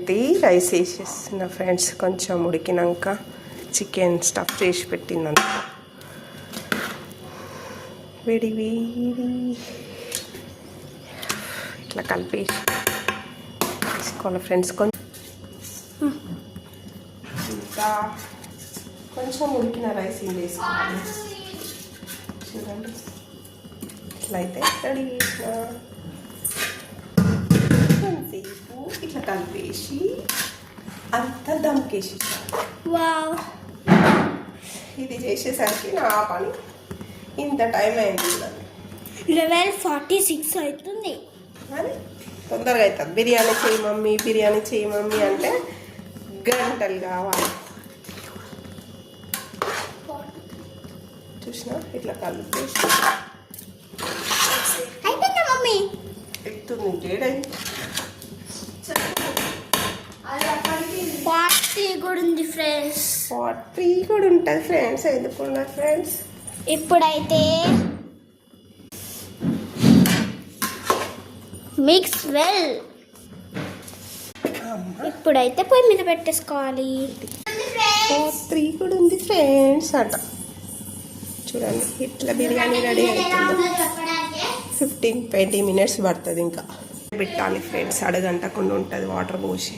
పెట్టి rice వేసేస్తున్నా friends. కొంచెం ఉడికినాక chicken stuff చేసి పెట్టిందంత వేడి వేడి ఇట్లా కలిపి తీసుకోవాలి ఫ్రెండ్స్. ఇంకా కొంచెం ఉడికిన రైస్ ఏం వేసుకోవాలి చూడండి. ఇట్లా అయితే రెడీ చేసిన కొంతసేపు ఇట్లా కలిపేసి అంతా దమ్కేసి ఇది చేసేసరికి నా పని ఇంత టైం అయింది. 11:46 అవుతుంది. అని తొందరగా అవుతుంది. బిర్యానీ చేయి మమ్మీ, బిర్యానీ చేయి మమ్మీ అంటే గంటలు కావాలి. చూసినా ఇట్లా కలిపేసి అయిపోయిందా మమ్మీ? ఎత్తుంది డేడైంది. 40 కూడా ఉంది ఫ్రెండ్స్. 40 కూడా ఉంటుంది ఫ్రెండ్స్. ఎందుకు ఉన్నారు ఫ్రెండ్స్? ఇప్పుడైతే మిక్స్ వెల్. ఇప్పుడైతే పొయ్యి మీద పెట్టేసుకోవాలి. 3 కూడా ఉంది ఫ్రెండ్స్ అంట. చూడండి ఇట్లా బిర్యానీ రెడీ అవుతుంది. 15-20 మినిట్స్ పడుతుంది. ఇంకా పెట్టాలి ఫ్రెండ్స్. అడగంటకుండా ఉంటుంది వాటర్ పోసి.